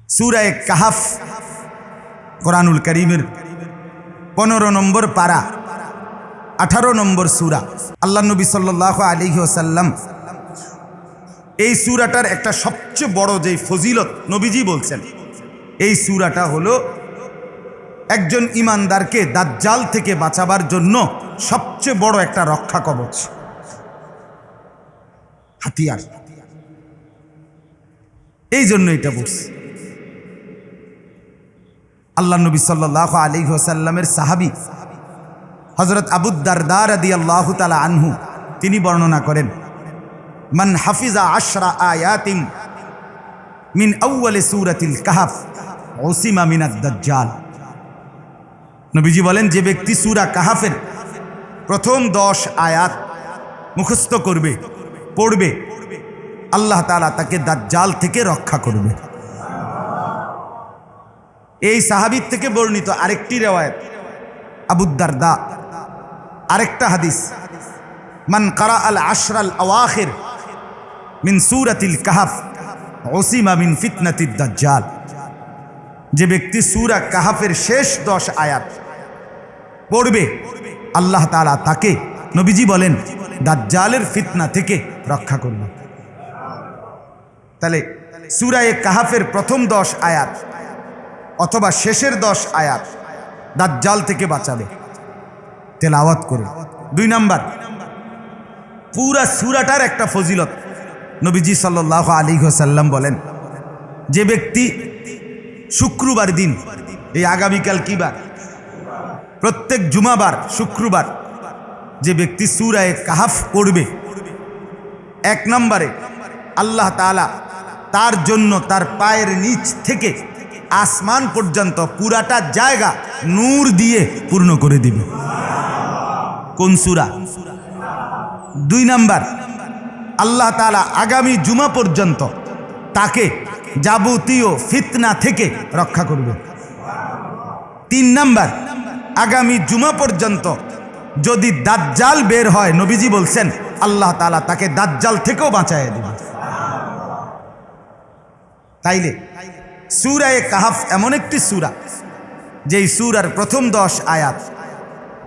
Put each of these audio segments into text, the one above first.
সূরা কাহাফ কোরআনুল কারীমের 15 নম্বর পারা 18 নম্বর সূরা। আল্লাহ নবী সাল্লাল্লাহু আলাইহি ওয়াসাল্লাম এই সূরাটার একটা সবচেয়ে বড় যে ফজিলত নবীজি বলছেন, এই সূরাটা হলো একজন ঈমানদারকে দাজ্জাল থেকে বাঁচাবার জন্য সবচেয়ে বড় একটা রক্ষা কবচ, হাতিয়ার। এই জন্য এটা বলছে। আল্লাহ নবী সাল্লাল্লাহু আলাইহি ওয়াসাল্লামের সাহাবী হযরত আবু দারদা রাদিয়াল্লাহু তাআলা আনহু তিনি বর্ণনা করেন, মান হাফিজা 10 আয়াতিন মিন আউয়ালি সূরাতিল কাহফ উসিমা মিনাদ দাজ্জাল। নবীজি বলেন, যে ব্যক্তি সূরা কাহফের প্রথম 10 আয়াত মুখস্থ করবে, পড়বে, আল্লাহ তাআলা তাকে দাজ্জাল থেকে রক্ষা করবে। এই সাহাবীর থেকে বর্ণিত আরেকটি রিওয়ায়াত আবু দারদা, আরেকটা হাদিস, মান কারা আল 10 আল আওয়াখির মিন সূরাতিল কাহফ উসিমা মিন ফিতনাতিদ দাজ্জাল। যে ব্যক্তি সূরা কাহফের শেষ 10 আয়াত পড়বে, আল্লাহ তাআলা তাকে, নবীজি বলেন, দাজ্জালের ফিতনা থেকে রক্ষা করবে। তাহলে সূরা কাহফের প্রথম 10 আয়াত অথবা শেষের 10 আয়াত দাজ্জাল থেকে বাঁচাবে তেলাওয়াত করে। 2 নাম্বার, পুরা সূরাটার একটা ফজিলত নবীজি সাল্লাল্লাহু আলাইহি ওয়াসাল্লাম বলেন, যে ব্যক্তি শুক্রবার দিন, এই আগামীকাল কি বার? প্রত্যেক জুমাবার শুক্রবার যে ব্যক্তি সূরা কাহফ পড়বে, 1 নম্বরে আল্লাহ তাআলা তার জন্য তার পায়ের নিচ থেকে আসমান পর্যন্ত পুরাটা জায়গা নূর দিয়ে পূর্ণ করে দিবে। কোন সূরা? 2 নাম্বার, আল্লাহ তাআলা আগামী জুমা পর্যন্ত তাকে যাবতীয় ফিতনা থেকে রক্ষা করবে। 3 নাম্বার, আগামী জুমা পর্যন্ত যদি দাজ্জাল বের হয়, নবীজি বলছেন, আল্লাহ তাআলা তাকে দাজ্জাল থেকেও বাঁচায় দিবে। তাইলে সূরা কাহফ এমন একটি সূরা, যেই সূরার প্রথম 10 আয়াত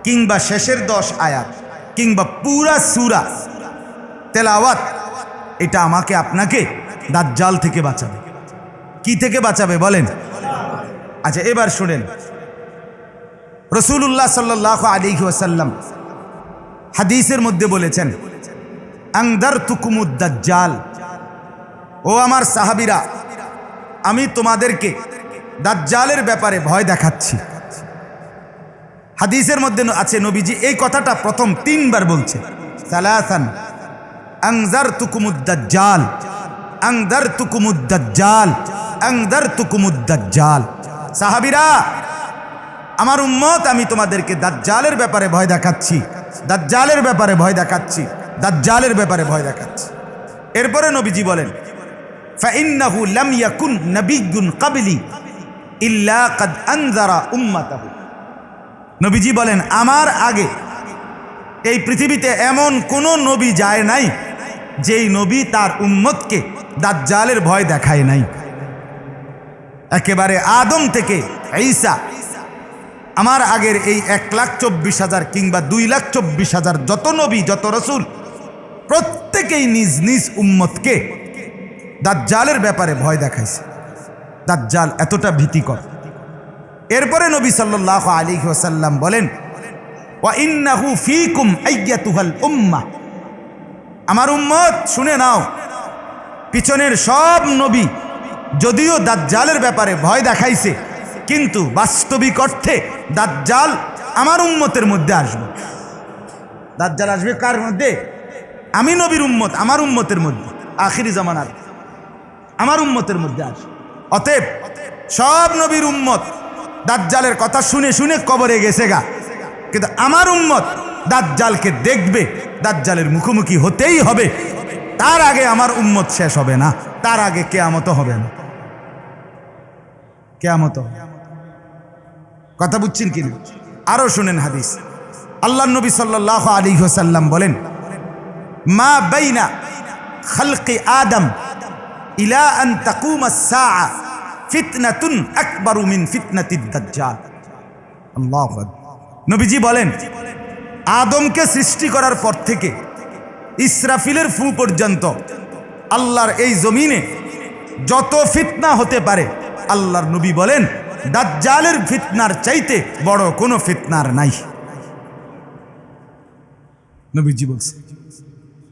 কিংবা শেষের 10 আয়াত কিংবা পুরা সূরা তেলাওয়াত, এটা আমাকে আপনাকে দাজ্জাল থেকে বাঁচাবে। কি থেকে বাঁচাবে বলেন? আচ্ছা, এবার শুনেন, রাসূলুল্লাহ সাল্লাল্লাহু আলাইহি ওয়াসাল্লাম হাদিসের মধ্যে বলেছেন, আনদারতুকুমুদ দাজ্জাল, ও আমার সাহাবীরা, আমি তোমাদেরকে দাজ্জালের ব্যাপারে ভয় দেখাচ্ছি। হাদিসের মধ্যে আছে, নবীজি এই কথাটা প্রথম 3 বার বলছে, সালাসান আনজারতুকুমুদ দাজ্জাল, আনজারতুকুমুদ দাজ্জাল, আনজারতুকুমুদ দাজ্জাল। সাহাবীরা, আমার উম্মত, আমি তোমাদেরকে দাজ্জালের ব্যাপারে ভয় দেখাচ্ছি, দাজ্জালের ব্যাপারে ভয় দেখাচ্ছি, দাজ্জালের ব্যাপারে ভয় দেখাচ্ছি। এরপরে নবীজি বলেন, فإنه لم يكن نبي قبلي إلا قد أنذر أمته। নবীজি বলেন, আমার আগে এই পৃথিবীতে এমন কোন নবী যায় নাই যেই নবী তার উম্মতকে দাজ্জালের ভয় দেখায় নাই। একেবারে আদম থেকে ঈসা, আমার আগের এই 1,24,000 কিংবা 2,24,000 যত নবী, যত রাসূল, প্রত্যেকেই নিজ নিজ উম্মতকে দাজ্জালের ব্যাপারে ভয় দেখাইছে। দাজ্জাল এতটা ভীতিকর। এরপরে নবী সাল্লাল্লাহু আলাইহি ওয়াসাল্লাম বলেন, ওয়া ইন্নাহু ফীকুম আইয়াতুহাল উম্মাহ, আমার উম্মত শুনে নাও, পিছনের সব নবী যদিও দাজ্জালের ব্যাপারে ভয় দেখাইছে, কিন্তু বাস্তবিক অর্থে দাজ্জাল আমার উম্মতের মধ্যে আসবে। দাজ্জাল আসবে কার মধ্যে? আমি নবীর উম্মত, আমার উম্মতের মধ্যে, আখিরি জামানার আমার উম্মতের মধ্যে আসবে। অতএব সব নবীর উম্মত দাজ্জালের কথা শুনে শুনে কবরে গেছে গা, কিন্তু আমার উম্মত দাজ্জালকে দেখবে, দাজ্জালের মুখোমুখি হতেই হবে। তার আগে আমার উম্মত শেষ হবে না, তার আগে কিয়ামত হবে না। কিয়ামত কথা বুঝছেন কিনা? আরো শুনেন হাদিস। আল্লাহর নবী সাল্লাল্লাহু আলাইহি ওয়াসাল্লাম বলেন, মা বাইনা খালকি আদম ইলা আন তাকুম আস-সাআ ফিতনাতুন আকবারু মিন ফিতনাতিদ দাজ্জাল। আল্লাহু আকবার। নবীজি বলেন, আদমকে সৃষ্টি করার পর থেকে ইসরাফিলের ফু পর্যন্ত আল্লাহর এই জমিনে যত ফিতনা হতে পারে, আল্লাহর নবী বলেন দাজ্জালের ফিতনার চাইতে বড় কোনো ফিতনার নাই। নবীজি বলছে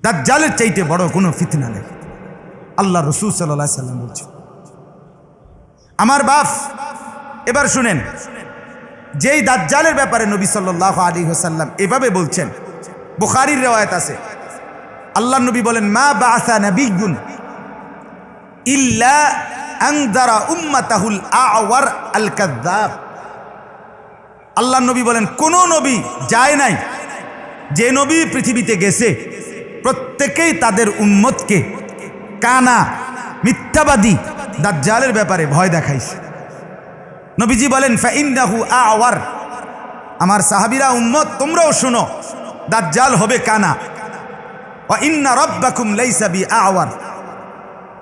দাজ্জালের চাইতে বড় কোনো ফিতনা নেই। আল্লাহ রাসূল সাল্লাল্লাহু আলাইহি সাল্লাম বলছে। আমার বাপ, এবার শুনেন, যেই দাজ্জালের ব্যাপারে নবী সাল্লাল্লাহু আলাইহি ওয়াসাল্লাম এভাবে বলছেন, বুখারীর riwayat আছে, আল্লাহর নবী বলেন, মা বাআসা নাবিয়্যুন ইল্লা আনযারা উম্মাতাহুল আ'ওয়ার আল কাযযাব। আল্লাহর নবী বলেন, কোন নবী যায় নাই, যে নবী পৃথিবীতে গেছে প্রত্যেকেই তাদের উম্মতকে কানা মিথ্যাবাদী দাজ্জালের ব্যাপারে ভয় দেখাইছে। নবীজি বলেন, ফাইন্নাহু আ'ওয়ার, আমার সাহাবীরা উম্মত তোমরাও শোনো, দাজ্জাল হবে কানা। ওয়া ইন্না রাব্বাকুম লাইসা বিআ'ওয়ার,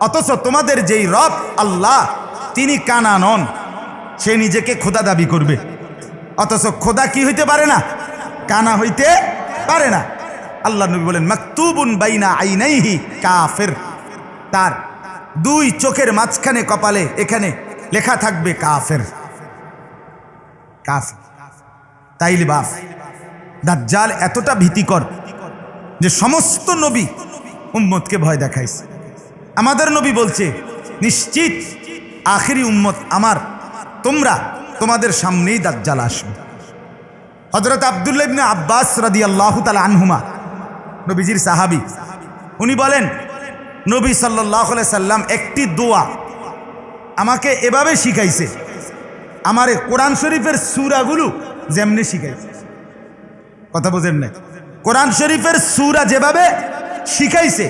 অথচ তোমাদের যেই রব আল্লাহ তিনি কানা নন। সে নিজেকে খোদা দাবি করবে, অথচ খোদা কি হইতে পারে না? কানা হইতে পারে না। আল্লাহ নবী বলেন, মাকতুবুন বাইনা আইনাইহি কাফির, তার দুই চোখের মাঝখানে কপালে এখানে লেখা থাকবে কাফের। কাফের। তাইলে বাপ, দাজ্জাল এতটা ভীতিকর যে সমস্ত নবী উম্মতকে ভয় দেখাইছে। আমাদের নবী বলছে, নিশ্চিত আখিরি উম্মত আমার, তোমরা তোমাদের সামনেই দাজ্জাল আসবে। হযরত আব্দুল্লাহ ইবনে আব্বাস রাদিয়াল্লাহু তাআলা আনহুমা, নবীজির সাহাবী, উনি বলেন, নবী সাল্লাল্লাহু আলাইহি সাল্লাম একটি দোয়া আমাকে এভাবে শিখাইছে, আমারে কোরআন শরীফের সূরাগুলো যেমনি শিখাইছে। কথা বোঝেন না? কোরআন শরীফের সূরা যেভাবে শিখাইছে,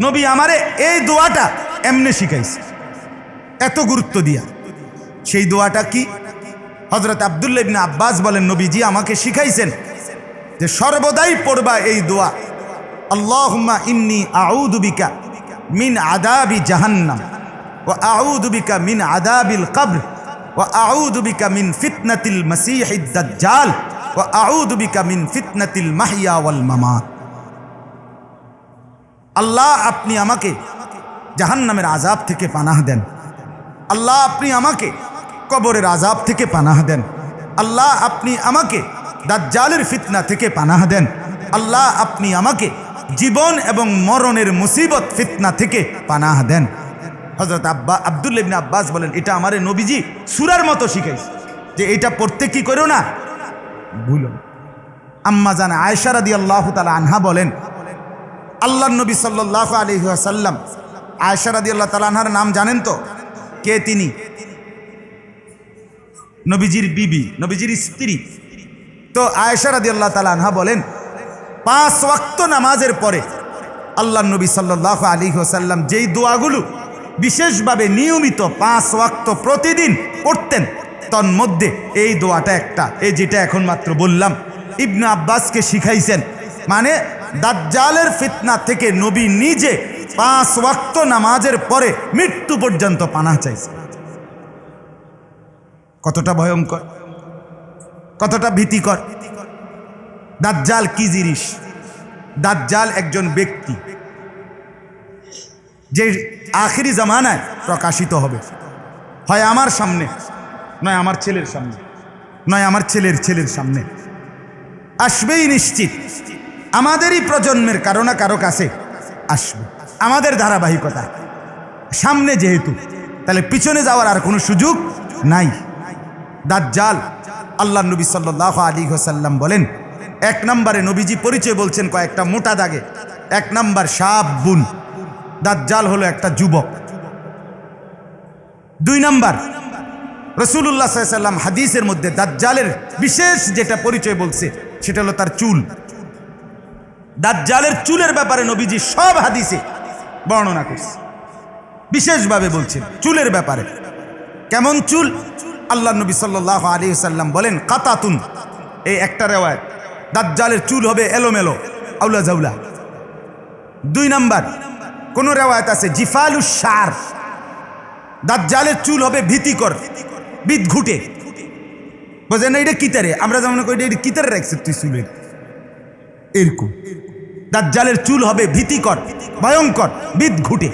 নবী আমারে এই দোয়াটা এমনি শিখাইছে, এত গুরুত্ব দিয়া। সেই দোয়াটা কি? হযরত আব্দুল্লাহ ইবনে আব্বাস বলেন, নবীজি আমাকে শিখাইছেন যে সর্বদাই পড়বা এই দোয়া, আল্লাহুম্মা ইন্নী আউযু বিকা মিন আযাবি জাহান্নাম ওয়া আউযু বিকা মিন আযাবিল কবর ওয়া আউযু বিকা মিন ফিতনাতিল মাসীহিদ দাজ্জাল ওয়া আউযু বিকা মিন ফিতনাতিল মাহইয়া ওয়াল মামাত। আল্লাহ, আপনি আমাকে জাহান্নামের আযাব থেকে পানাহ দেন। আল্লাহ, আপনি আমাকে কবরের আযাব থেকে পানাহ দেন। আল্লাহ, আপনি আমাকে দাজ্জালের ফিতনা থেকে পানাহ দেন। আল্লাহ, আপনি আমাকে জীবন এবং মরণের মুসিবত ফিতনা থেকে পানাহ দেন। হযরত আব্দুল্লাহ ইবনে আব্বাস বলেন, এটা আমারে নবীজি সূরার মতো শিখাইছে যে এটা পড়তে কি করো না, ভুলো। আম্মা জান আয়েশা রাদিয়াল্লাহু তাআলা আনহা বলেন, আল্লাহর নবী সাল্লাল্লাহু আলাইহি ওয়াসাল্লাম, আয়েশা রাদিয়াল্লাহু তাআলা আনহার নাম জানেন তো? কে তিনি? নবীজির বিবি, নবীজির স্ত্রী। তো আয়েশা রাদিয়াল্লাহু তাআলা আনহা বলেন, 5 ওয়াক্ত নামাজের পরে আল্লাহর নবী সাল্লাল্লাহু আলাইহি ওয়াসাল্লাম যেই দোয়াগুলো বিশেষভাবে নিয়মিত 5 ওয়াক্ত প্রতিদিন পড়তেন, তন্মধ্যে এই দোয়াটা একটা, এই যেটা এখন মাত্র বললাম, ইবনে আব্বাসকে শিখাইছেন। মানে দাজ্জালের ফিতনা থেকে নবী নিজে 5 ওয়াক্ত নামাজের পরে মৃত্যু পর্যন্ত পানাহ চাইছে। কতটা ভয়ঙ্কর, কতটা ভীতিকর। দাজ্জাল কি জিনিস? দাজ্জাল একজন ব্যক্তি যে আখিরি জামানায় প্রকাশিত হবে, হয় আমার সামনে, নয় আমার ছেলের সামনে, নয় আমার ছেলের ছেলের সামনে আসবেই নিশ্চিত। আমাদেরই প্রজন্মের কারো না কারো কাছে আসবে, আমাদের ধারাবাহিকতা সামনে যেহেতু, তাহলে পিছনে যাওয়ার আর কোনো সুযোগ নাই। দাজ্জাল, আল্লাহর নবী সাল্লাল্লাহু আলাইহি ওয়াসাল্লাম বলেন, 1 নম্বরে নবীজি পরিচয় বলছেন কয়েকটা মোটা দাগে। 1 নম্বর, শাবুন, দাজ্জাল হলো একটা যুবক। 2 নম্বর, রাসূলুল্লাহ সাল্লাল্লাহু আলাইহি ওয়াসাল্লাম হাদিসের মধ্যে দাজ্জালের বিশেষ যেটা পরিচয় বলছে সেটা হলো তার চুল। দাজ্জালের চুলের ব্যাপারে নবীজি সব হাদিসে বর্ণনা করছে, বিশেষভাবে বলছেন চুলের ব্যাপারে। কেমন চুল? আল্লাহর নবী সাল্লাল্লাহু আলাইহি ওয়াসাল্লাম বলেন, কাতাতুন, এই একটা রিওয়ায়াত, দাজ্জালের চুল হবে এলোমেলো, আউলা জাউলা। 2 নম্বর, কোন রিওয়ায়াত আছে জিফালুশ শার, দাজ্জালের চুল হবে ভীতিকর, বিদঘুটে। বোঝেন না এটা কিতারে? আমরা যেমন করি এটা কিতারে রাখছে তুই চুলের, এরকম। দাজ্জালের চুল হবে ভীতিকর, ভয়ঙ্কর, বিদঘুটে।